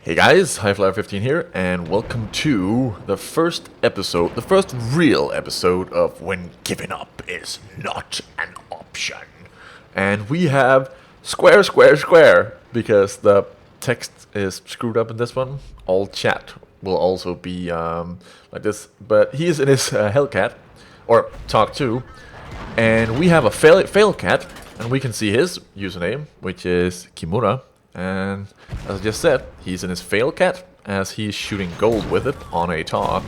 Hey guys, HighFlyer15 here, and welcome to the first episode, the first real episode of When Giving Up Is Not an Option. And we have square, square, square, because the text is screwed up in this one. All chat will also be like this, but he is in his Hellcat, or Talk 2, and we have a fail cat, and we can see his username, which is Kimura. And as I just said, he's in his fail cat as he's shooting gold with it on a talk.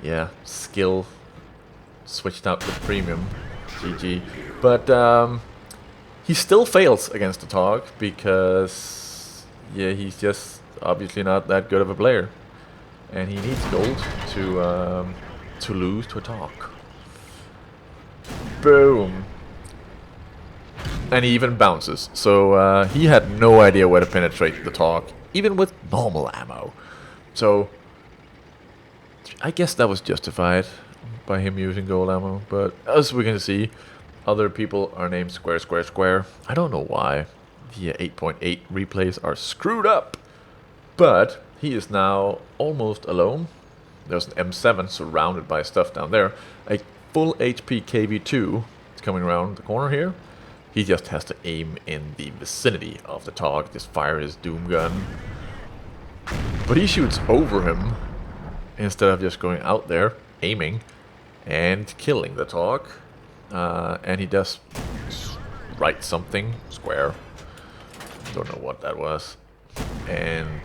Yeah, skill switched out with premium, GG. But he still fails against the talk because yeah, he's just obviously not that good of a player, and he needs gold to lose to a talk. Boom. And he even bounces, so he had no idea where to penetrate the talk, even with normal ammo. So I guess that was justified by him using gold ammo, but as we can see, other people are named square, square, square. I don't know why the 8.8 replays are screwed up, but he is now almost alone. There's an M7 surrounded by stuff down there. A full HP KV2 is coming around the corner here. He just has to aim in the vicinity of the target, just fire his doom gun. But he shoots over him instead of just going out there, aiming, and killing the target. And he does write something, square. Don't know what that was. And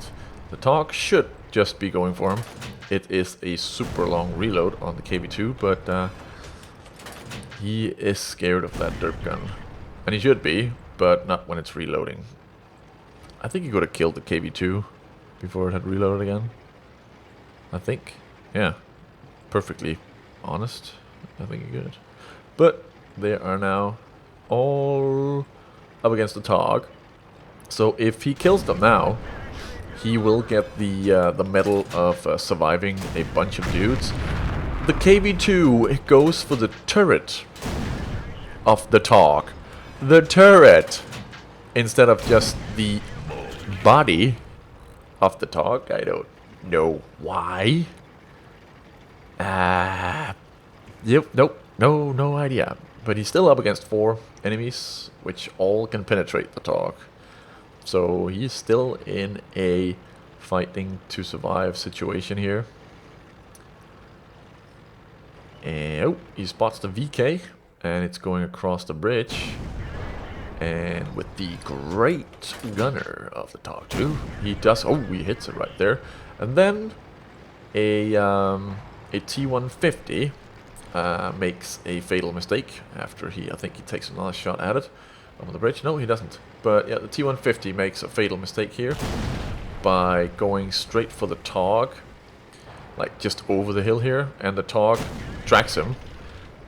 the target should just be going for him. It is a super long reload on the KV2, but he is scared of that derp gun. And he should be, but not when it's reloading. I think he could have killed the KV2 before it had reloaded again. I think. Yeah. Perfectly honest. I think he could. But they are now all up against the target. So if he kills them now, he will get the medal of surviving a bunch of dudes. The KV2 goes for the turret of the target. The turret instead of just the body of the target. I don't know why. Yep, nope, no idea. But he's still up against 4 enemies, which all can penetrate the target. So he's still in a fighting to survive situation here. And oh, he spots the VK, and it's going across the bridge. And with the great gunner of the Talk 2, he does, oh, he hits it right there. And then a T150 makes a fatal mistake after I think he takes another shot at it on the bridge. No, he doesn't. But yeah, the T150 makes a fatal mistake here by going straight for the Tog, like just over the hill here, and the Tog tracks him,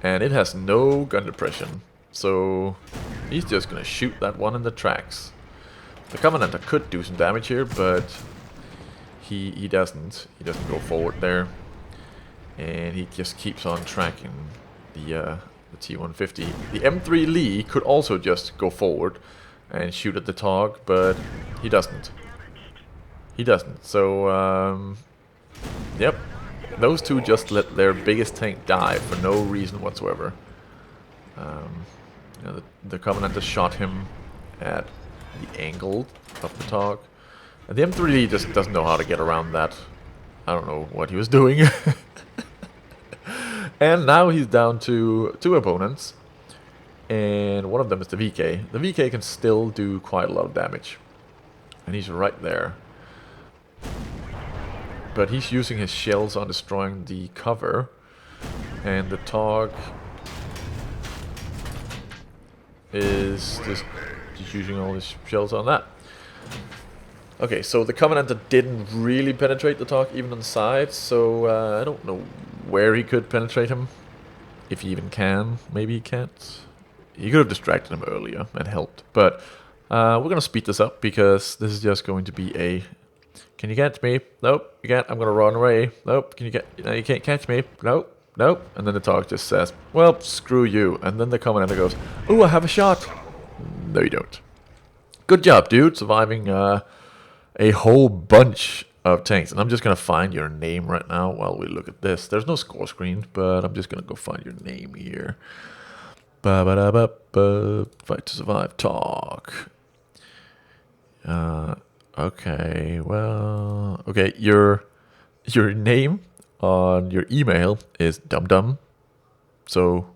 and it has no gun depression. So he's just gonna shoot that one in the tracks. The Covenanter could do some damage here, but he doesn't. He doesn't go forward there, and he just keeps on tracking the T150. The M3 Lee could also just go forward and shoot at the target, but he doesn't. He doesn't. So yep, those two just let their biggest tank die for no reason whatsoever. You know, the Covenanter shot him at the angle of the target. And the M3 just doesn't know how to get around that. I don't know what he was doing. And now he's down to 2 opponents. And one of them is the VK. The VK can still do quite a lot of damage. And he's right there. But he's using his shells on destroying the cover. And the target is just using all his shells on that. Okay, so the Covenanter didn't really penetrate the target even on the side, so I don't know where he could penetrate him. If he even can. Maybe he can't. He could have distracted him earlier and helped. But we're going to speed this up because this is just going to be a... Can you catch me? Nope, you can't. I'm going to run away. Nope, can you get... No, you can't catch me. Nope. Nope. And then the target just says, well, screw you. And then the Covenanter goes, oh, I have a shot. No, you don't. Good job, dude, surviving a whole bunch of tanks. And I'm just going to find your name right now while we look at this. There's no score screen, but I'm just going to go find your name here. Ba-ba-da-ba-ba. Fight to survive talk. Okay, well, okay, your name on your email is dum-dum. So,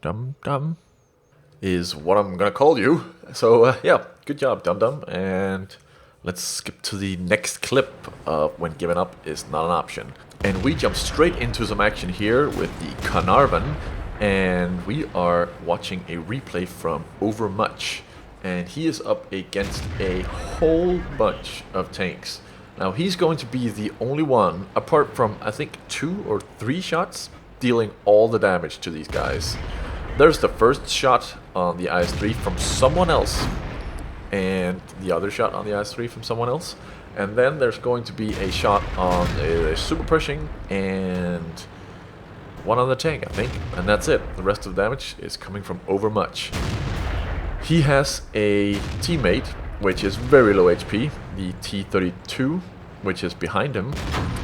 dum-dum is what I'm gonna call you. So, yeah, good job, dum-dum. And let's skip to the next clip of when giving up is not an option. And we jump straight into some action here with the Caravan. And we are watching a replay from Overmuch. And he is up against a whole bunch of tanks. Now he's going to be the only one, apart from I think 2 or 3 shots, dealing all the damage to these guys. There's the first shot on the IS-3 from someone else, and the other shot on the IS-3 from someone else. And then there's going to be a shot on a super pushing and one on the tank, I think. And that's it. The rest of the damage is coming from Overmuch. He has a teammate, which is very low HP, the T-32, which is behind him.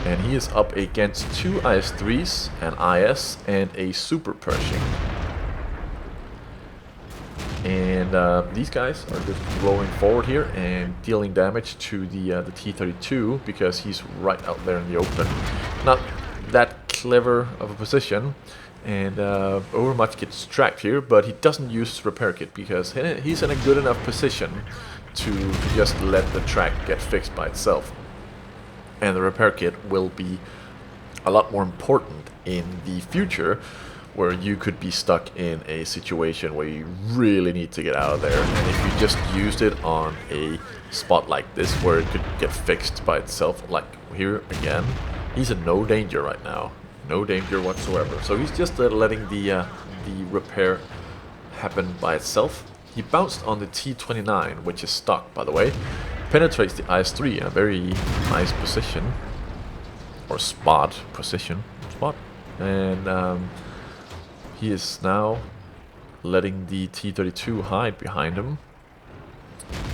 And he is up against 2 IS-3s, an IS, and a Super Pershing. And these guys are just rolling forward here and dealing damage to the T-32 because he's right out there in the open. Not that clever of a position. And Overmuch gets tracked here, but he doesn't use repair kit because he's in a good enough position to just let the track get fixed by itself. And the repair kit will be a lot more important in the future, where you could be stuck in a situation where you really need to get out of there. And if you just used it on a spot like this where it could get fixed by itself, like here again, he's in no danger right now. No danger whatsoever. So he's just letting the repair happen by itself. He bounced on the T-29, which is stock, by the way. Penetrates the IS-3 in a very nice position. Or spot. Position. Spot. And he is now letting the T-32 hide behind him.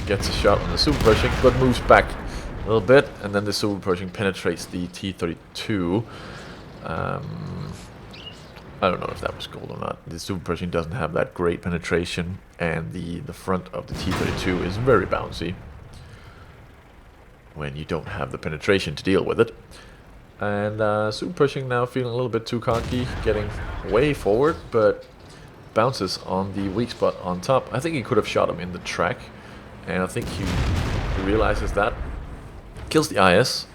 Gets a shot on the Super Pershing, but moves back a little bit. And then the Super Pershing penetrates the T-32. I don't know if that was gold or not. The Super Pershing doesn't have that great penetration, and the front of the T-32 is very bouncy when you don't have the penetration to deal with it. And Super Pershing now feeling a little bit too cocky, getting way forward, but bounces on the weak spot on top. I think he could have shot him in the track, and I think he realizes that. Kills the IS.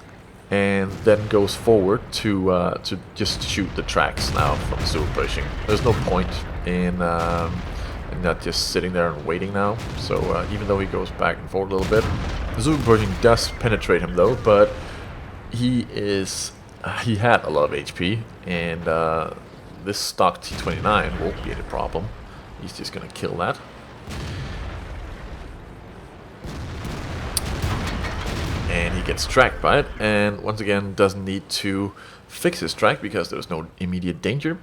And then goes forward to just shoot the tracks now from Super Pushing. There's no point in not just sitting there and waiting now. So even though he goes back and forth a little bit, the Super Pushing does penetrate him though. But he had a lot of HP, and this stock T-29 won't be any problem. He's just gonna kill that. And he gets tracked by it, and once again doesn't need to fix his track because there's no immediate danger.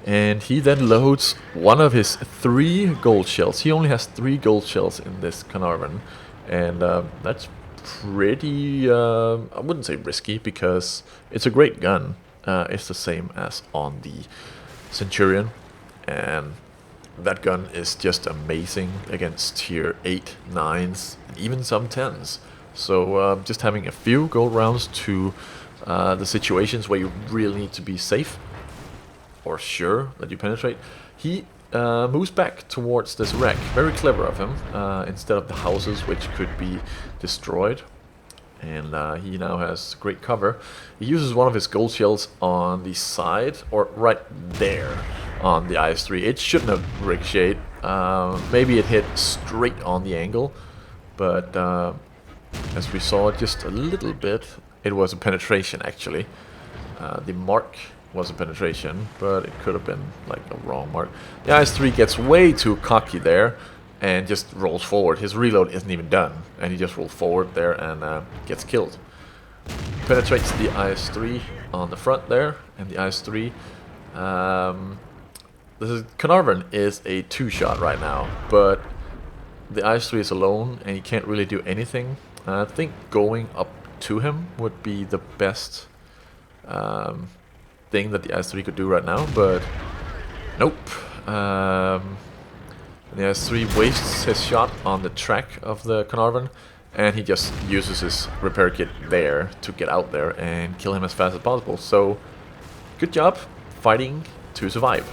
And he then loads one of his 3 gold shells. He only has 3 gold shells in this Caravan, and that's pretty, I wouldn't say risky because it's a great gun. It's the same as on the Centurion, and that gun is just amazing against tier 8, 9s, and even some 10s. So just having a few gold rounds to the situations where you really need to be safe or sure that you penetrate. He moves back towards this wreck. Very clever of him, instead of the houses which could be destroyed. And he now has great cover. He uses one of his gold shells on the side, or right there on the IS-3. It shouldn't have ricocheted. Maybe it hit straight on the angle, but as we saw just a little bit, it was a penetration actually. The mark was a penetration, but it could have been like a wrong mark. The IS-3 gets way too cocky there and just rolls forward. His reload isn't even done, and he just rolls forward there and gets killed. Penetrates the IS-3 on the front there, and the IS-3. This Caravan is a 2-shot right now, but the IS-3 is alone and he can't really do anything. I think going up to him would be the best thing that the IS-3 could do right now, but nope. The IS-3 wastes his shot on the track of the Caravan, and he just uses his repair kit there to get out there and kill him as fast as possible. So, good job fighting to survive.